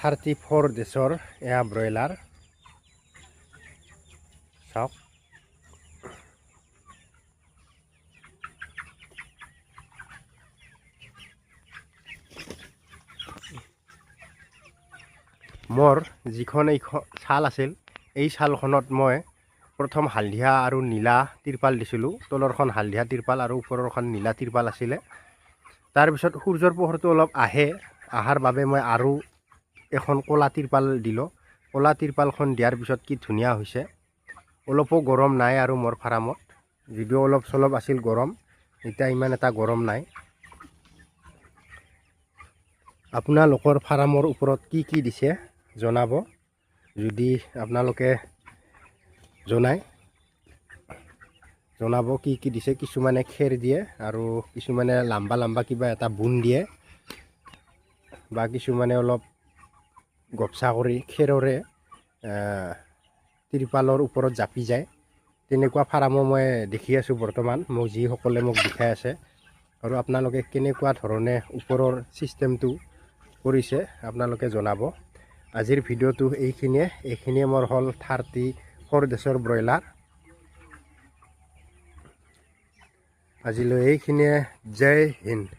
34 ডেছৰ এয়া ব্ৰইলাৰ চাওক। মোৰ যিখন এইখন ছাল আছিল, এই ছালখনত মই প্ৰথম হালধীয়া আৰু নীলা তিৰপাল দিছিলোঁ। তলৰখন হালধীয়া তিৰপাল আৰু ওপৰৰখন নীলা তিৰপাল আছিলে। তাৰপিছত সূৰ্যৰ পোহৰটো অলপ অহাৰ বাবে মই আৰু এখন ক'লা তিৰপাল দিলোঁ। ক'লা তিৰপালখন দিয়াৰ পিছত কি ধুনীয়া হৈছে। অলপো গৰম নাই আৰু মোৰ ফাৰ্মত, যদিও অলপ চলপ আছিল গৰম, এতিয়া ইমান এটা গৰম নাই। আপোনালোকৰ ফাৰ্মৰ ওপৰত কি দিছে জনাব, যদি আপোনালোকে জনাব কি দিছে। কিছুমানে খেৰ দিয়ে আৰু কিছুমানে লাম্বা কিবা এটা বুন দিয়ে, বা কিছুমানে অলপ গপচা কৰি খেৰৰে তিৰপালৰ ওপৰত জাপি যায়। তেনেকুৱা ফাৰ্মো মই দেখি আছোঁ বৰ্তমান, যিসকলে মোক দেখাই আছে। আৰু আপোনালোকে কেনেকুৱা ধৰণে ওপৰৰ ছিষ্টেমটো কৰিছে আপোনালোকে জনাব। আজিৰ ভিডিঅ'টো এইখিনিয়ে মোৰ হ'ল 34 ডেছৰ ব্ৰইলাৰ। আজিলৈ এইখিনিয়ে। জয় হিন্দ।